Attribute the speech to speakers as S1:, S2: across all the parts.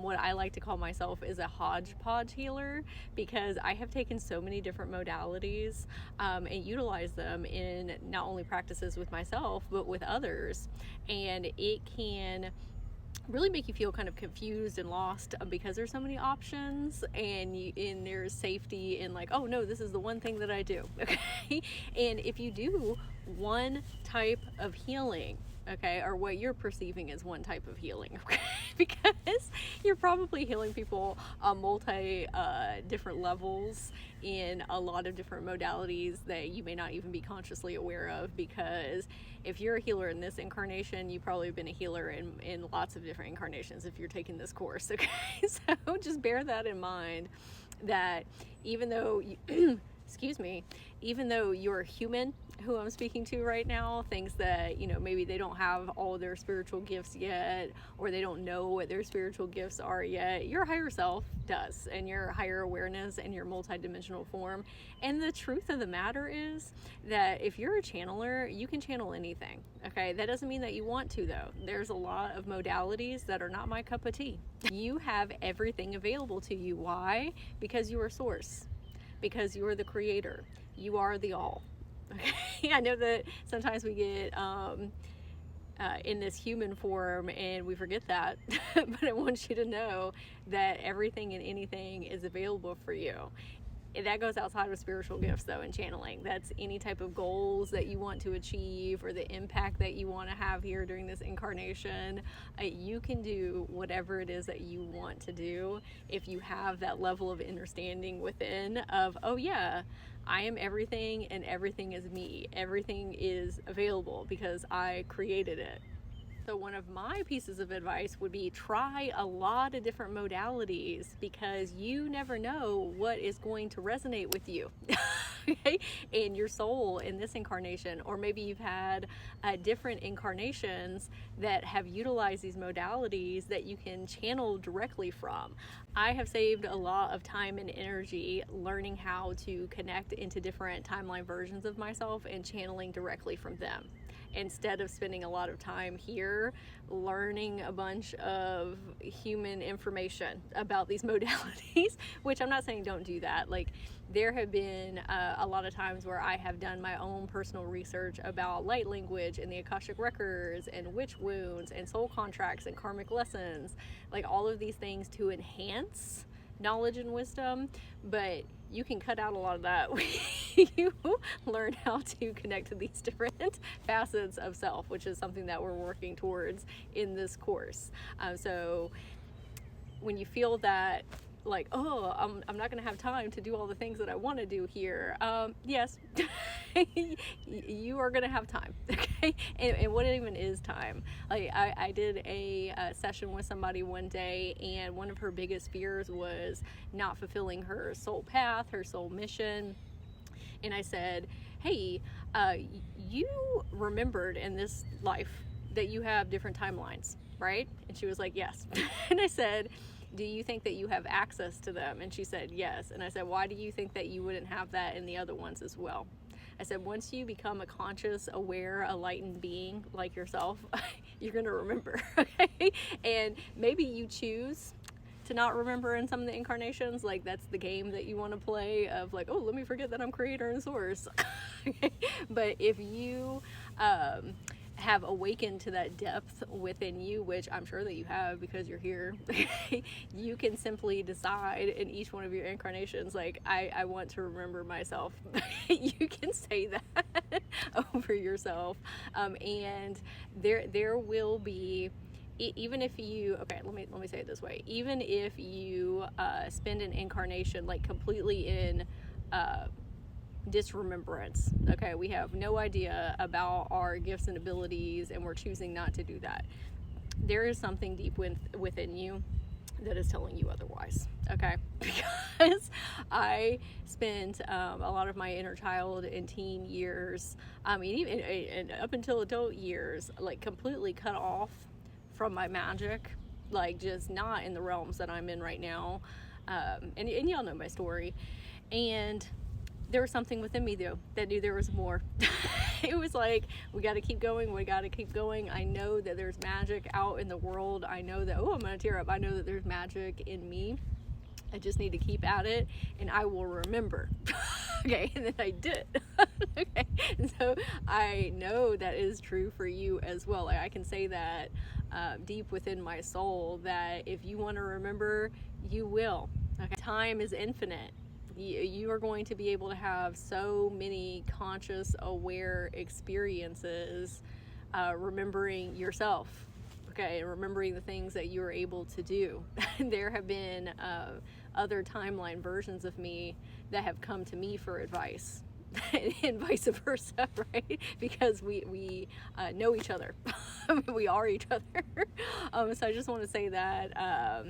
S1: what I like to call myself is a hodgepodge healer, because I have taken so many different modalities and utilized them in not only practices with myself, but with others. And it can really make you feel kind of confused and lost because there's so many options, and there's safety in like, oh no, this is the one thing that I do. Okay. And if you do one type of healing, okay, or what you're perceiving as one type of healing, okay, because you're probably healing people on multi different levels in a lot of different modalities that you may not even be consciously aware of, because if you're a healer in this incarnation, you've probably been a healer in lots of different incarnations if you're taking this course, okay? So just bear that in mind, that even though you, excuse me, even though you're human, who I'm speaking to right now, thinks that, you know, maybe they don't have all of their spiritual gifts yet, or they don't know what their spiritual gifts are yet, your higher self does, and your higher awareness and your multidimensional form. And the truth of the matter is that if you're a channeler, you can channel anything, okay? That doesn't mean that you want to, though. There's a lot of modalities that are not my cup of tea. You have everything available to you. Why? Because you are source. Because you are the creator. You are the all. Okay? I know that sometimes we get in this human form and we forget that, but I want you to know that everything and anything is available for you. And that goes outside of spiritual gifts, though, and channeling. That's any type of goals that you want to achieve, or the impact that you want to have here during this incarnation. You can do whatever it is that you want to do if you have that level of understanding within of, oh yeah, I am everything and everything is me. Everything is available because I created it. So one of my pieces of advice would be, try a lot of different modalities, because you never know what is going to resonate with you. Okay? In your soul in this incarnation, or maybe you've had different incarnations that have utilized these modalities that you can channel directly from. I have saved a lot of time and energy learning how to connect into different timeline versions of myself and channeling directly from them, instead of spending a lot of time here learning a bunch of human information about these modalities, which I'm not saying don't do that. Like, there have been a lot of times where I have done my own personal research about light language and the Akashic records and witch wounds and soul contracts and karmic lessons, like all of these things to enhance knowledge and wisdom. But you can cut out a lot of that when you learn how to connect to these different facets of self, which is something that we're working towards in this course. So when you feel that, like, oh, I'm not going to have time to do all the things that I want to do here, yes, you are going to have time, okay? And what even is time? Like, I did a session with somebody one day, and one of her biggest fears was not fulfilling her soul path, her soul mission. And I said, hey, you remembered in this life that you have different timelines, right? And she was like, yes. And I said, do you think that you have access to them? And she said, yes. And I said, why do you think that you wouldn't have that in the other ones as well? I said, once you become a conscious, aware, enlightened being like yourself, you're going to remember, okay? And maybe you choose to not remember in some of the incarnations. Like, that's the game that you want to play of, like, oh, let me forget that I'm creator and source. But if you have awakened to that depth within you, which I'm sure that you have because you're here, you can simply decide in each one of your incarnations, like, I want to remember myself. You can say that over yourself. And there will be, even if you, okay, let me say it this way, even if you spend an incarnation like completely in disremembrance, okay, we have no idea about our gifts and abilities, and we're choosing not to do that, there is something deep within you that is telling you otherwise, okay? Because I spent a lot of my inner child and teen years, even and up until adult years, like completely cut off from my magic, like just not in the realms that I'm in right now. And y'all know my story. And there was something within me though that knew there was more. It was like, we got to keep going. We got to keep going. I know that there's magic out in the world. I know that, oh, I'm going to tear up. I know that there's magic in me. I just need to keep at it, and I will remember. Okay, and then I did. Okay, and so I know that is true for you as well. Like, I can say that deep within my soul, that if you want to remember, you will. Okay, time is infinite. You are going to be able to have so many conscious, aware experiences, remembering yourself. Okay, remembering the things that you were able to do. There have been other timeline versions of me that have come to me for advice, and vice versa, right? Because we know each other. We are each other. So I just want to say that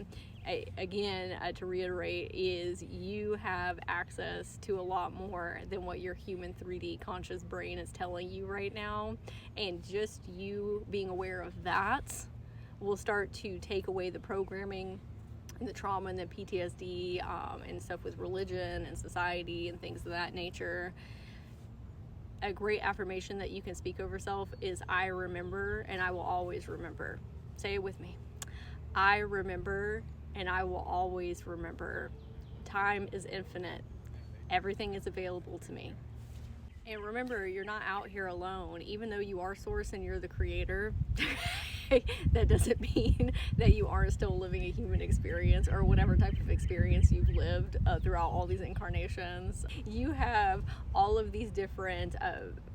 S1: again, to reiterate, is you have access to a lot more than what your human 3D conscious brain is telling you right now, and just you being aware of that will start to take away the programming and the trauma and the PTSD and stuff with religion and society and things of that nature. A great affirmation that you can speak over yourself is, I remember and I will always remember. Say it with me. I remember and I will always remember. Time is infinite. Everything is available to me. And remember, you're not out here alone. Even though you are source and you're the creator, that doesn't mean that you aren't still living a human experience, or whatever type of experience you've lived throughout all these incarnations. You have all of these different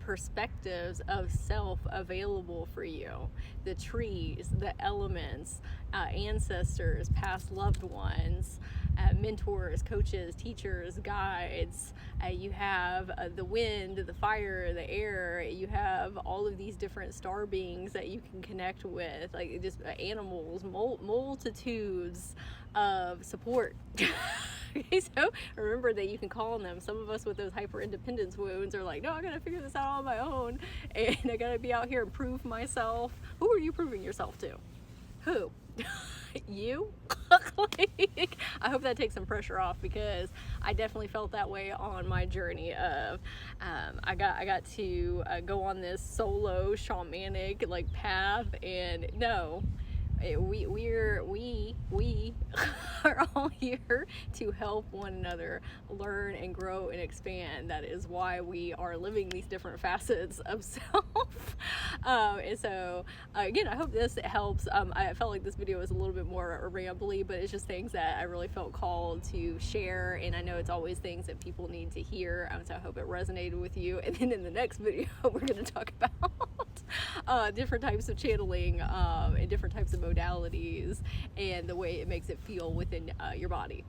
S1: perspectives of self available for you. The trees, the elements, ancestors, past loved ones, mentors, coaches, teachers, guides. You have the wind, the fire, the air. You have all of these different star beings that you can connect with, like just animals, multitudes of support. Okay, so remember that you can call on them. Some of us with those hyper independence wounds are like, no, I gotta figure this out on my own, and I gotta be out here and prove myself. Who are you proving yourself to? Who? You? Like, I hope that takes some pressure off, because I definitely felt that way on my journey of I got to go on this solo shamanic like path, and no, we are all here to help one another learn and grow and expand. That is why we are living these different facets of self. And so again, I hope this helps. I felt like this video was a little bit more rambly, but it's just things that I really felt called to share, and I know it's always things that people need to hear. So I hope it resonated with you. And then in the next video, we're going to talk about different types of channeling and different types of modalities, and the way it makes it feel within your body.